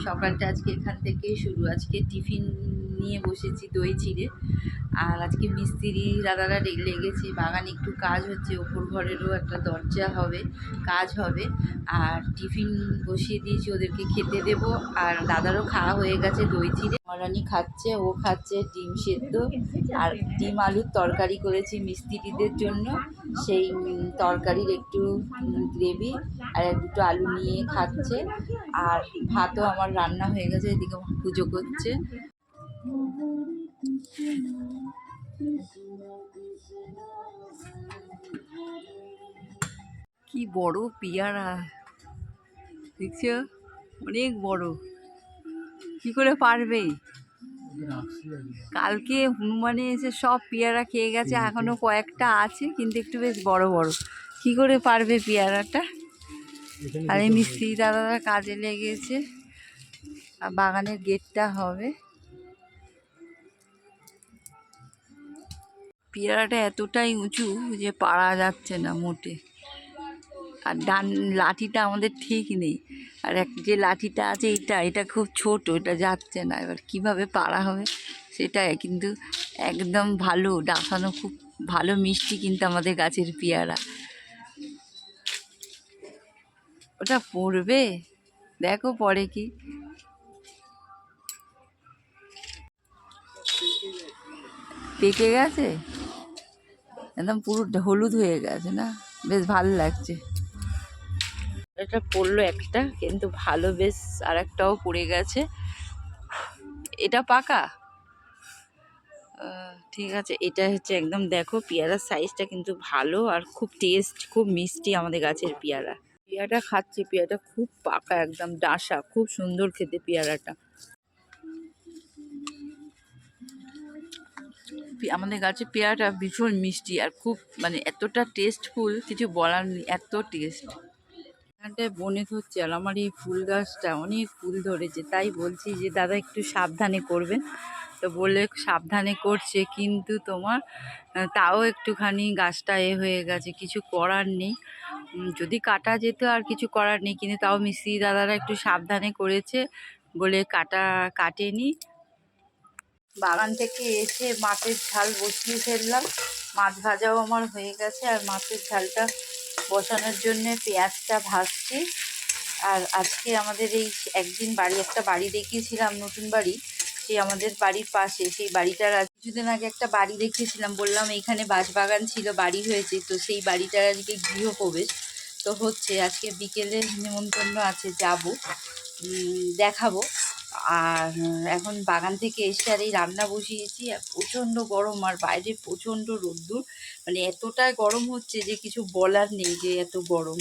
সকালটা আজকে এখান থেকেই শুরু। আজকে টিফিন নিয়ে বসেছি দই চিড়ে। আর আজকে মিস্ত্রি দাদারা লেগেছে, বাগানে একটু কাজ হচ্ছে, ওপর ঘরেরও একটা দরজা হবে, কাজ হবে। আর টিফিন বসিয়ে দিয়েছি, ওদেরকে খেতে দেবো। আর দাদারও খাওয়া হয়ে গেছে দই চিড়ে। মহারানী খাচ্ছে, ও খাচ্ছে ডিম সেদ্ধ আর ডিম আলুর তরকারি করেছি মিস্ত্রিদের জন্য। সেই তরকারির একটু গ্রেভি আর দুটো আলু নিয়ে খাচ্ছে। আর ভাতও আমার রান্না হয়ে গেছে, এদিকে পুজো করছে। কি বড় পেয়ারা দেখছো, অনেক বড়। কি করে পারবে? কালকে হনুমানে এসে সব পেয়ারা খেয়ে গেছে, এখনো কয়েকটা আছে কিন্তু একটু বেশ বড় বড়। কি করে পারবে পেয়ারাটা? আর এই মিস্ত্রি দাদারা কাজে লেগেছে, আর বাগানের গেটটা হবে। পেয়ারাটা এতটাই উঁচু যে পারা যাচ্ছে না মোটে। আর ডান লাঠিটা আমাদের ঠিক নেই, আর যে লাঠিটা আছে এটা খুব ছোট, এটা যাচ্ছে না। এবার কিভাবে পারা হবে সেটাই, কিন্তু একদম ভালো ডাসানো, খুব ভালো মিষ্টি কিন্তু আমাদের গাছের পেয়ারা। ওটা পড়বে, দেখো পরে কি। পেকে গেছে, একদম পুরো হলুদ হয়ে গেছে না, বেশ ভালো লাগছে। এটা পড়লো একটা, কিন্তু ভালো বেশ। আর একটাও পড়ে গেছে। এটা পাকা, ঠিক আছে। এটা হচ্ছে একদম, দেখো পেয়ারার সাইজটা কিন্তু ভালো, আর খুব টেস্ট, খুব মিষ্টি আমাদের গাছের পেয়ারা। পেয়ারাটা খাচ্ছি, পেয়ারাটা খুব পাকা, একদম ডাসা, খুব সুন্দর খেতে পেয়ারাটা। আমাদের গাছের পেয়ারাটা ভীষণ মিষ্টি আর খুব, মানে এতটা টেস্টফুল, কিছু বলার নেই, এত টেস্ট। এখানটায় বনে ধরছে, আর আমার এই ফুল গাছটা অনেক ফুল ধরেছে, তাই বলছি যে দাদা একটু সাবধানে করবেন। তো বলে সাবধানে করছে, কিন্তু তোমার তাও একটুখানি গাছটা হয়ে গেছে, কিছু করার নেই। যদি কাটা যেত আর কিছু করার নেই, কিন্তু তাও মিস্ত্রি দাদারা একটু সাবধানে করেছে বলে কাটেনি। বাগান থেকে এসে মাছের ঝাল বসিয়ে ফেললাম। মাছ ভাজাও আমার হয়ে গেছে, আর মাছের ঝালটা বসানোর জন্য পেঁয়াজটা ভাজছি। আর আজকে আমাদের এই একদিন একটা বাড়ি দেখিয়েছিলাম, নতুন বাড়ি, সেই আমাদের বাড়ির পাশে, সেই বাড়িটার কিছুদিন আগে একটা বাড়ি দেখিয়েছিলাম, বললাম এইখানে বাঁশবাগান ছিল, বাড়ি হয়েছে। তো সেই বাড়িটার আজকে গৃহপ্রবেশ তো হচ্ছে, আজকে বিকেলে নিমন্ত্রণ আছে, যাব, দেখাবো। আর এখন বাগান থেকে এসে আর এই রান্না বসিয়েছি, আর প্রচণ্ড গরম, আর বাইরে প্রচণ্ড রোদ্দুর, মানে এতটাই গরম হচ্ছে যে কিছু বলার নেই, যে এত গরম।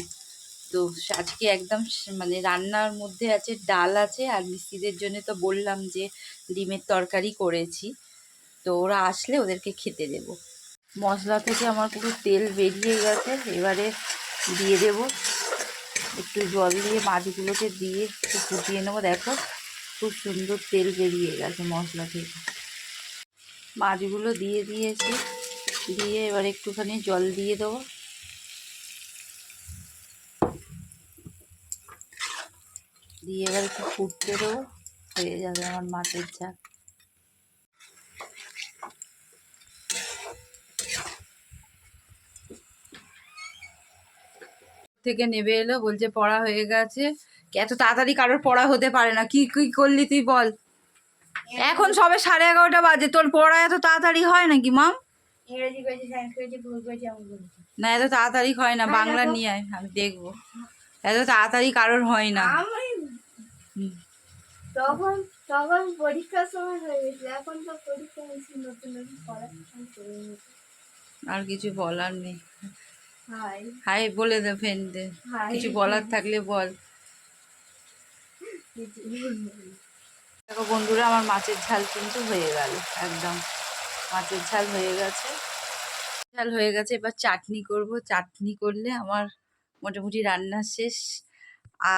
তো আজকে একদম মানে রান্নার মধ্যে আছে ডাল আছে, আর মিস্ত্রিদের জন্য তো বললাম যে ডিমের তরকারি করেছি। তো ওরা আসলে ওদেরকে খেতে দেব। মশলা থেকে আমার পুরো তেল বেরিয়ে গেছে, এবারে দিয়ে দেব একটু জল দিয়ে, মাছগুলোকে দিয়ে একটু ফুটিয়ে নেবো। দেখো খুব সুন্দর তেল বেরিয়ে গেছে মশলা থেকে। মাছগুলো দিয়ে দিয়েছি, দিয়ে এবার একটুখানি জল দিয়ে দেবো, দিয়ে এবার একটু ফুটতে দেবো, হয়ে যাবে আমার মাছের ঝাল। থেকে নেবে এলো, বলছে পড়া হয়ে গেছে। এত তাড়াতাড়ি কারোর পড়া হতে পারে না। কি কি করলি তুই বল? এখন সবে 11:30 বাজে, তোর পড়া এত তাড়াতাড়ি হয় নাকি মাম? না, এত তাড়াতাড়ি হয় না, বাংলা নিয়ে আয়, আমি দেখবো। এত তাড়াতাড়ি কারোর হয় না। তখন তখন পরীক্ষার সময় হয়ে গেছিল, এখন তো পরীক্ষা হয়েছে, নতুন নতুন পড়া। আর কিছু বলার নেই। হাই হাই বলে দে, ফ্রেন্ডে কিছু বলার থাকলে বল। দেখো বন্ধুরা, আমার মাছের ঝাল কিন্তু হয়ে গেল, একদম মাছের ঝাল হয়ে গেছে। ঝাল হয়ে গেছে, এবার চাটনি করব। চাটনি করলে আমার মোটামুটি রান্না শেষ।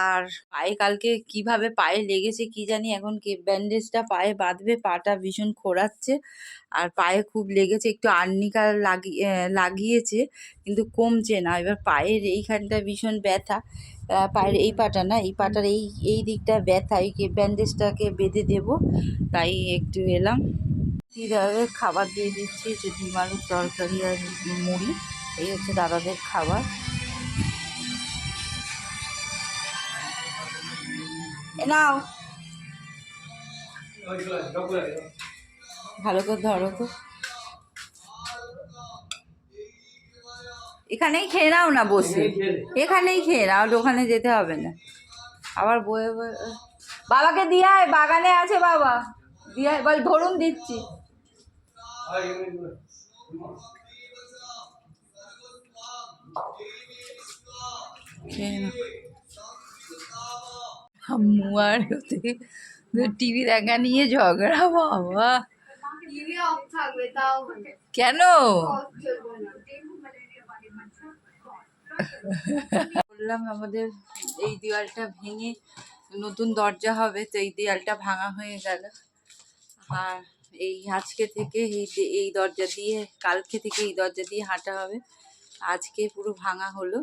আর পায়ে কালকে কিভাবে পায়ে লেগেছে কি জানি, এখন ব্যান্ডেজটা পায়ে বাঁধবে, পাটা ভীষণ খোঁড়াচ্ছে আর পায়ে খুব লেগেছে, একটু আর্নিকা লাগিয়েছে কিন্তু কমছে না। এবার পায়ের এইখানটা ভীষণ ব্যথা, পায়ের এই পাটা না, এই পাটার এই দিকটা ব্যথা, এই ব্যান্ডেজটাকে বেঁধে দেবো, তাই একটু এলাম। দিদাদের খাবার দিয়ে দিচ্ছি, যে ডিম আলুর তরকারি আর মুড়ি, এই হচ্ছে দাদাদের খাবার। এ নাও, ভালো করে ধরো তো, এখানেই খেয়ে নাও না বসে, এখানেই খেয়ে নাও, ওখানে যেতে হবে না। আবার বয়ে বয়ে বাবাকে দিয়ে আয়, বাগানে আছে বাবা, দিয়ে আয়, বল ধরুন দিচ্ছি। আম্মু আর টিভি দেখা নিয়ে ঝগড়া, বাবা টিভি অফ থাকবে তাও কেন? অফ চলবে না। বললাম আমাদের এই দেওয়ালটা ভেঙে নতুন দরজা হবে, তো এই দেওয়ালটা ভাঙা হয়ে গেল, আর এই আজকে থেকে এই দরজা দিয়ে, কালকে থেকে এই দরজা দিয়ে হাঁটা হবে। আজকে পুরো ভাঙা হলো,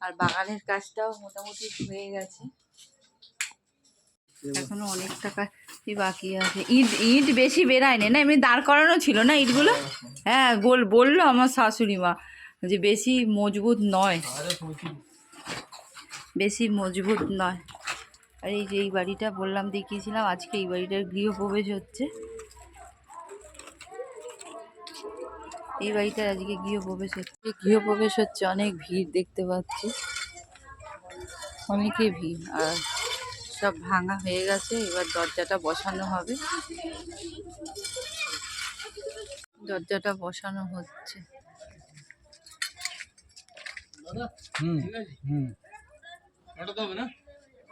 আর বাগানের কাজটাও মোটামুটি হয়ে গেছে, এখনো অনেক টাকা বাকি আছে। ইট বেশি বেরায়নি না, এমনি দাঁড় করানো ছিল না ইটগুলো। হ্যাঁ বললো আমার শাশুড়ি মা যে বেশি মজবুত নয়, বেশি মজবুত নয়। আর এই যে এই বাড়িটা বললাম দেখিয়েছিলাম, আজকে এই বাড়িটার গৃহপ্রবেশ হচ্ছে, এই বাড়িটার আজকে গৃহপ্রবেশ হচ্ছে। অনেক ভিড় দেখতে পাচ্ছি, অনেকে ভিড়, আর সব ভাঙা হয়ে গেছে, এবার দরজাটা বসানো হবে, দরজাটা বসানো হচ্ছে।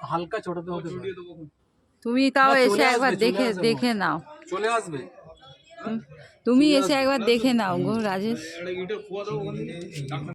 হালকা ছোটাতে হবে। তুমি তাও না, এসে চলে একবার আসবে, চলে আসবে। দেখে নাও, চলে আসবে। তুমি এসে একবার দেখে নাও গো রাজেশ।